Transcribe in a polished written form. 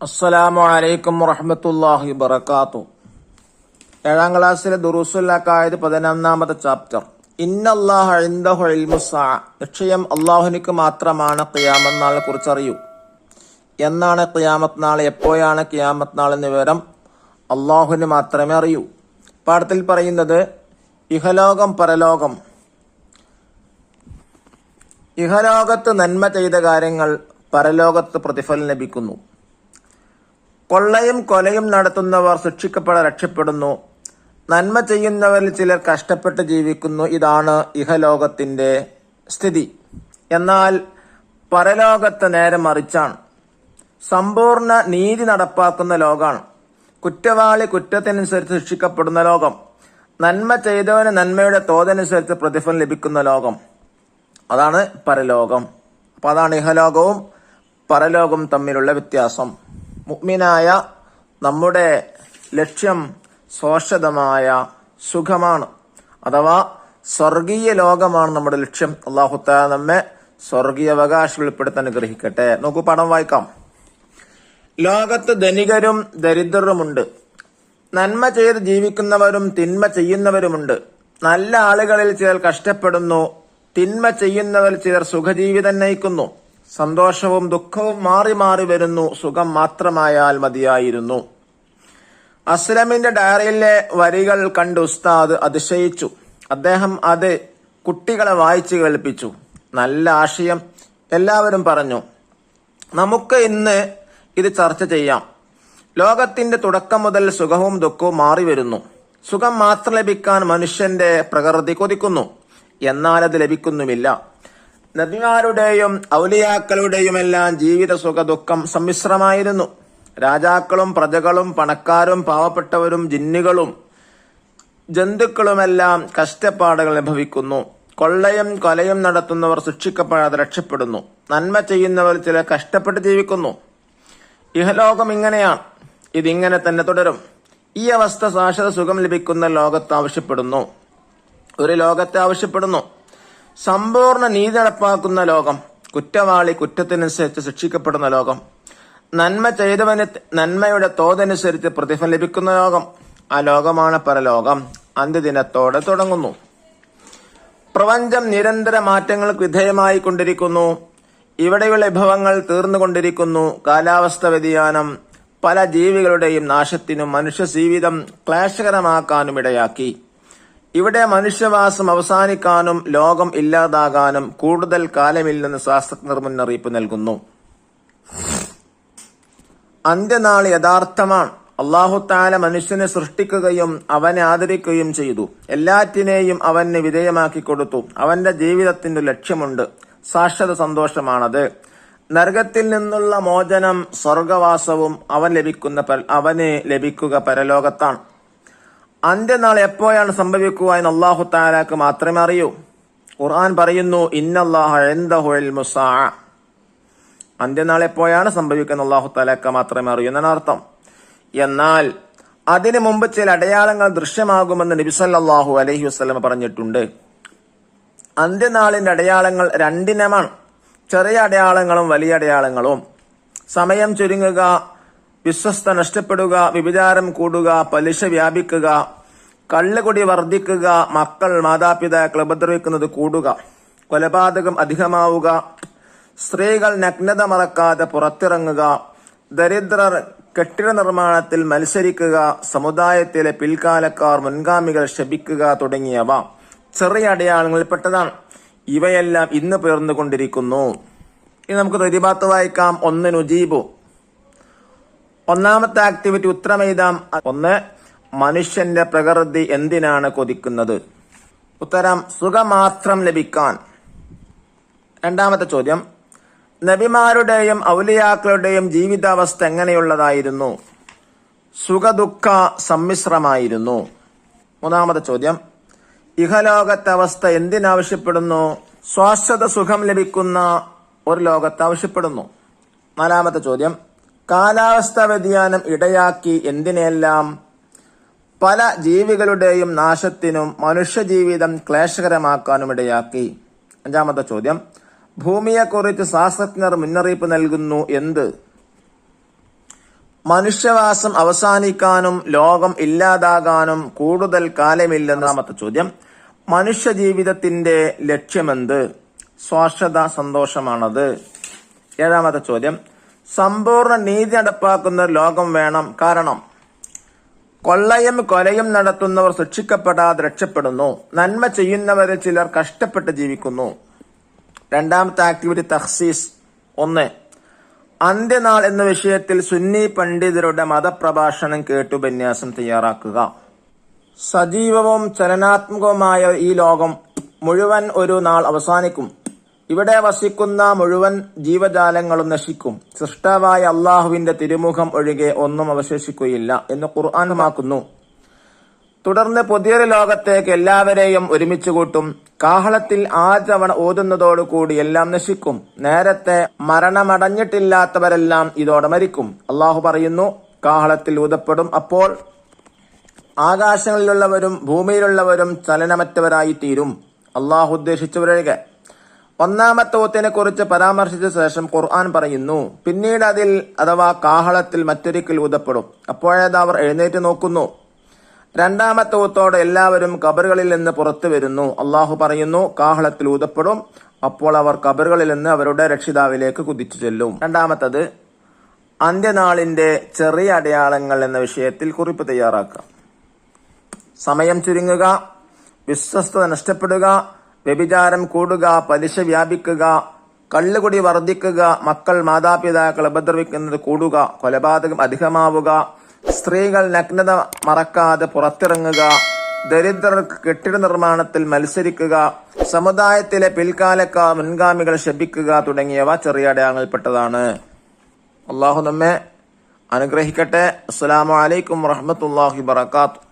അസ്സലാമു അലൈക്കും വറഹ്മത്തുള്ളാഹി വബറകാതുഹു. 7ാം ക്ലാസ്സിലെ ദുറൂസുൽ അഖായിദ് 11ാമത്തെ ചാപ്റ്റർ. ഇന്നല്ലാഹ ഇൻദഹു ഇൽമുസ്സാ, നിശ്ചയം അള്ളാഹുവിന് മാത്രമാണ് ഖിയാമത്ത് നാളിനെ കുറിച്ച് അറിയൂ. എന്നാണ് ഖിയാമത്ത് നാൾ, എപ്പോഴാണ് ഖിയാമത്ത് നാൾ എന്ന വിവരം അള്ളാഹുവിന് മാത്രമേ അറിയൂ. പാഠത്തിൽ പറയുന്നത് ഇഹലോകം പരലോകം. ഇഹലോകത്ത് നന്മ ചെയ്ത കാര്യങ്ങൾ പരലോകത്ത് പ്രതിഫലം ലഭിക്കുന്നു. കൊള്ളയും കൊലയും നടത്തുന്നവർ രക്ഷപ്പെടുന്നു. നന്മ ചെയ്യുന്നവരിൽ ചിലർ കഷ്ടപ്പെട്ട് ജീവിക്കുന്നു. ഇതാണ് ഇഹലോകത്തിന്റെ സ്ഥിതി. എന്നാൽ പരലോകത്ത് നേരെ മറിച്ചാണ്. സമ്പൂർണ്ണ നീതി നടപ്പാക്കുന്ന ലോകമാണ്. കുറ്റവാളി കുറ്റത്തിനനുസരിച്ച് ശിക്ഷിക്കപ്പെടുന്ന ലോകം. നന്മ ചെയ്തവന് നന്മയുടെ തോതനുസരിച്ച് പ്രതിഫലം ലഭിക്കുന്ന ലോകം, അതാണ് പരലോകം. അപ്പൊ അതാണ് ഇഹലോകവും പരലോകവും തമ്മിലുള്ള വ്യത്യാസം. മുഅ്മിനായ നമ്മുടെ ലക്ഷ്യം ശാശ്വതമായ സുഖമാണ്, അഥവാ സ്വർഗീയ ലോകമാണ് നമ്മുടെ ലക്ഷ്യം. അല്ലാഹു തആല നമ്മെ സ്വർഗീയ അവകാശികളിൽ ഉൾപ്പെടുത്തി അനുഗ്രഹിക്കട്ടെ. നോക്കൂ, പടം വായിക്കാം. ലോകത്ത് ധനികരും ദരിദ്രരുമുണ്ട്. നന്മ ചെയ്ത് ജീവിക്കുന്നവരും തിന്മ ചെയ്യുന്നവരുമുണ്ട്. നല്ല ആളുകളിൽ ചിലർ കഷ്ടപ്പെടുന്നു. തിന്മ ചെയ്യുന്നവരിൽ ചിലർ സുഖജീവിതം നയിക്കുന്നു. സന്തോഷവും ദുഃഖവും മാറി മാറി വരുന്നു. സുഖം മാത്രമായാൽ മതിയായിരുന്നു. അസ്ലമിന്റെ ഡയറിയിലെ വരികൾ കണ്ട് ഉസ്താദ് അതിശയിച്ചു. അദ്ദേഹം അത് കുട്ടികളെ വായിച്ചു കേൾപ്പിച്ചു. നല്ല ആശയം. എല്ലാവരും പറഞ്ഞു, നമുക്ക് ഇന്ന് ഇത് ചർച്ച ചെയ്യാം. ലോകത്തിന്റെ തുടക്കം മുതൽ സുഖവും ദുഃഖവും മാറി വരുന്നു. സുഖം മാത്രം ലഭിക്കാൻ മനുഷ്യന്റെ പ്രകൃതി കൊതിക്കുന്നു. എന്നാൽ അത് ലഭിക്കുന്നുമില്ല. നബിമാരുടെയും ഔലിയാക്കളുടെയുമെല്ലാം ജീവിത സുഖ ദുഃഖം സമ്മിശ്രമായിരുന്നു. രാജാക്കളും പ്രജകളും പണക്കാരും പാവപ്പെട്ടവരും ജിന്നുകളും ജന്തുക്കളുമെല്ലാം കഷ്ടപ്പാടുകൾ അനുഭവിക്കുന്നു. കൊള്ളയും കൊലയും നടത്തുന്നവർ ശിക്ഷിക്കപ്പെടാതെ രക്ഷപ്പെടുന്നു. നന്മ ചെയ്യുന്നവർ ചിലർ കഷ്ടപ്പെട്ട് ജീവിക്കുന്നു. ഇഹലോകം ഇങ്ങനെയാണ്. ഇതിങ്ങനെ തന്നെ തുടരും. ഈ അവസ്ഥ ശാശ്വത സുഖം ലഭിക്കുന്ന ലോകത്ത് ആവശ്യപ്പെടുന്നു. ഒരു ലോകത്തെ ആവശ്യപ്പെടുന്നു. സമ്പൂർണ്ണ നീതി നടപ്പാക്കുന്ന ലോകം. കുറ്റവാളി കുറ്റത്തിനനുസരിച്ച് ശിക്ഷിക്കപ്പെടുന്ന ലോകം. നന്മ ചെയ്തവന് നന്മയുടെ തോതനുസരിച്ച് പ്രതിഫലം ലഭിക്കുന്ന ലോകം. ആ ലോകമാണ് പരലോകം. അന്ത്യദിനത്തോടെ തുടങ്ങുന്നു. പ്രപഞ്ചം നിരന്തര മാറ്റങ്ങൾക്ക് വിധേയമായി കൊണ്ടിരിക്കുന്നു. ഇവിടെയുള്ള വിഭവങ്ങൾ തീർന്നുകൊണ്ടിരിക്കുന്നു. കാലാവസ്ഥ വ്യതിയാനം പല ജീവികളുടെയും നാശത്തിനും മനുഷ്യ ജീവിതം ക്ലേശകരമാക്കാനും ഇടയാക്കി. ഇവിടെ മനുഷ്യവാസം അവസാനിക്കാനും ലോകം ഇല്ലാതാകാനും കൂടുതൽ കാലമില്ലെന്ന് ശാസ്ത്രജ്ഞർ മുന്നറിയിപ്പ് നൽകുന്നു. അന്ത്യനാൾ യഥാർത്ഥമാണ്. അല്ലാഹു തആല മനുഷ്യനെ സൃഷ്ടിക്കുകയും അവനെ ആദരിക്കുകയും ചെയ്തു. എല്ലാറ്റിനെയും അവന് വിധേയമാക്കി കൊടുത്തു. അവന്റെ ജീവിതത്തിന്റെ ലക്ഷ്യമുണ്ട്. ശാശ്വത സന്തോഷമാണത്. നരകത്തിൽ നിന്നുള്ള മോചനം, സ്വർഗവാസവും അവന് ലഭിക്കുക പരലോകത്താണ്. അന്ത്യനാൾ എപ്പോഴാണ് സംഭവിക്കുക എന്ന് അല്ലാഹു തആലക്ക് മാത്രമേ അറിയൂ. ഖുർആൻ പറയുന്നു, ഇന്നല്ലാഹ ഇൻദഹു ഇൽമുസ്സാ. അന്ത്യനാൾ എപ്പോഴാണ് സംഭവിക്കുന്നത് അല്ലാഹു തആലക്ക് മാത്രമേ അറിയൂ എന്നാണ് അർത്ഥം. എന്നാൽ അതിനു മുമ്പ് ചില അടയാളങ്ങൾ ദൃശ്യമാകുമെന്ന് നബി സല്ലല്ലാഹു അലൈഹി വസല്ലം പറഞ്ഞിട്ടുണ്ട്. അന്ത്യനാളിന്റെ അടയാളങ്ങൾ രണ്ടിനമാണ്. ചെറിയ അടയാളങ്ങളും വലിയ അടയാളങ്ങളും. സമയം ചുരുങ്ങുക, വിശ്വസ്ത നഷ്ടപ്പെടുക, വ്യഭിചാരം കൂടുക, പലിശ വ്യാപിക്കുക, കള്ളുകുടി വർദ്ധിക്കുക, മക്കൾ മാതാപിതാക്കളെ ഉപദ്രവിക്കുന്നത് കൂടുക, കൊലപാതകം അധികമാവുക, സ്ത്രീകൾ നഗ്നത മറക്കാതെ പുറത്തിറങ്ങുക, ദരിദ്രർ കെട്ടിട നിർമ്മാണത്തിൽ മത്സരിക്കുക, സമുദായത്തിലെ പിൽക്കാലക്കാർ മുൻഗാമികൾ ശപിക്കുക തുടങ്ങിയവ ചെറിയ അടയാളങ്ങളിൽപ്പെട്ടതാണ്. ഇവയെല്ലാം ഇന്ന് പേർന്നുകൊണ്ടിരിക്കുന്നു. ഇനി നമുക്ക് പ്രതിഭാത്ത് വായിക്കാം. 1 നുജീബു. ഒന്നാമത്തെ ആക്ടിവിറ്റി ഉത്തരമെഴുതാം. 1, മനുഷ്യന്റെ പ്രകൃതി എന്തിനാണ് കൊതിക്കുന്നത്? ഉത്തരം, സുഖമാത്രം ലഭിക്കാൻ. രണ്ടാമത്തെ ചോദ്യം, നബിമാരുടെയും ഔലിയാക്കളുടെയും ജീവിതാവസ്ഥ എങ്ങനെയുള്ളതായിരുന്നു? സുഖദുഃഖ സമ്മിശ്രമായിരുന്നു. മൂന്നാമത്തെ ചോദ്യം, ഇഹലോകത്തെ അവസ്ഥ എന്തിനാവശ്യപ്പെടുന്നു? ശാശ്വത സുഖം ലഭിക്കുന്ന ഒരു ലോകത്ത് ആവശ്യപ്പെടുന്നു. നാലാമത്തെ ചോദ്യം, കാലാവസ്ഥാ വ്യതിയാനം ഇടയാക്കി എന്തിനെല്ലാം? പല ജീവികളുടെയും നാശത്തിനും മനുഷ്യജീവിതം ക്ലേശകരമാക്കാനും ഇടയാക്കി. അഞ്ചാമത്തെ ചോദ്യം, ഭൂമിയെക്കുറിച്ച് ശാസ്ത്രജ്ഞർ മുന്നറിയിപ്പ് നൽകുന്നു എന്ത്? മനുഷ്യവാസം അവസാനിക്കാനും ലോകം ഇല്ലാതാകാനും കൂടുതൽ കാലമില്ലെന്ന്. 4ാമത്തെ ചോദ്യം, മനുഷ്യ ജീവിതത്തിന്റെ ലക്ഷ്യമെന്ത്? സ്വാശ്രത സന്തോഷമാണത്. 7ാമത്തെ ചോദ്യം, സമ്പൂർണ്ണ നീതി നടപ്പാക്കുന്ന ഒരു ലോകം വേണം. കാരണം കൊള്ളയും കൊലയും നടത്തുന്നവർ ശിക്ഷിക്കപ്പെടാതെ രക്ഷപ്പെടുന്നു. നന്മ ചെയ്യുന്നവരെ ചിലർ കഷ്ടപ്പെട്ട് ജീവിക്കുന്നു. 2ാമത്തെ ആക്ടിവിറ്റി തഖ്സീസ്. 1. അന്ത്യനാൾ എന്ന വിഷയത്തിൽ സുന്നി പണ്ഡിതരുടെ മതപ്രഭാഷണം കേട്ട് ഉപന്യാസം തയ്യാറാക്കുക. സജീവവും ചലനാത്മകവുമായ ഈ ലോകം മുഴുവൻ ഒരു നാൾ അവസാനിക്കും. ഇവിടെ വസിക്കുന്ന മുഴുവൻ ജീവജാലങ്ങളും നശിക്കും. സൃഷ്ടാവായ അള്ളാഹുവിന്റെ തിരുമുഖം ഒഴികെ ഒന്നും അവശേഷിക്കുകയില്ല എന്ന് ഖുർആൻ മാക്കുന്നു. തുടർന്ന് പുതിയൊരു ലോകത്തേക്ക് എല്ലാവരെയും ഒരുമിച്ച് കൂട്ടും. കാഹളത്തിൽ ആദ്യതവണ ഓതുന്നതോടുകൂടി എല്ലാം നശിക്കും. നേരത്തെ മരണമടഞ്ഞിട്ടില്ലാത്തവരെല്ലാം ഇതോടെ മരിക്കും. അള്ളാഹു പറയുന്നു, കാഹളത്തിൽ ഊതപ്പെടും. അപ്പോൾ ആകാശങ്ങളിലുള്ളവരും ഭൂമിയിലുള്ളവരും ചലനമറ്റവരായി തീരും, അള്ളാഹു ഉദ്ദേശിച്ചവരൊഴികെ. 1ാമത്തെ ഊത്തിനെ കുറിച്ച് പരാമർശിച്ച ശേഷം ഖുർആൻ പറയുന്നു, പിന്നീട് അതിൽ അഥവാ കാഹളത്തിൽ മറ്റൊരിക്കൽ ഊതപ്പെടും. അപ്പോഴേത് അവർ എഴുന്നേറ്റ് നോക്കുന്നു. 2ാമത്തെ ഊത്തോടെ എല്ലാവരും കബറുകളിൽ നിന്ന് പുറത്തു വരുന്നു. അള്ളാഹു പറയുന്നു, കാഹളത്തിൽ ഊതപ്പെടും. അപ്പോൾ അവർ കബറുകളിൽ നിന്ന് അവരുടെ രക്ഷിതാവിലേക്ക് കുതിച്ചു ചെല്ലും. 2ാമത്തത്, അന്ത്യനാളിന്റെ ചെറിയ അടയാളങ്ങൾ എന്ന വിഷയത്തിൽ കുറിപ്പ് തയ്യാറാക്കുക. സമയം ചുരുങ്ങുക, വിശ്വസ്തത നഷ്ടപ്പെടുക, വ്യഭിചാരം കൂടുക, പലിശ വ്യാപിക്കുക, കള്ളുകുടി വർദ്ധിക്കുക, മക്കൾ മാതാപിതാക്കൾ ഉപദ്രവിക്കുന്നത് കൂടുക, കൊലപാതകം അധികമാവുക, സ്ത്രീകൾ നഗ്നത മറക്കാതെ പുറത്തിറങ്ങുക, ദരിദ്രർക്ക് കെട്ടിട നിർമ്മാണത്തിൽ മത്സരിക്കുക, സമുദായത്തിലെ പിൽക്കാലക്കാർ മുൻഗാമികൾ ശപിക്കുക തുടങ്ങിയവ ചെറിയ അടയാളങ്ങളിൽപ്പെട്ടതാണ്. അള്ളാഹു നമ്മെ അനുഗ്രഹിക്കട്ടെ. അസ്സലാമു അലൈക്കും വറഹ്മത്തുള്ളാഹി വബറകാതുഹു.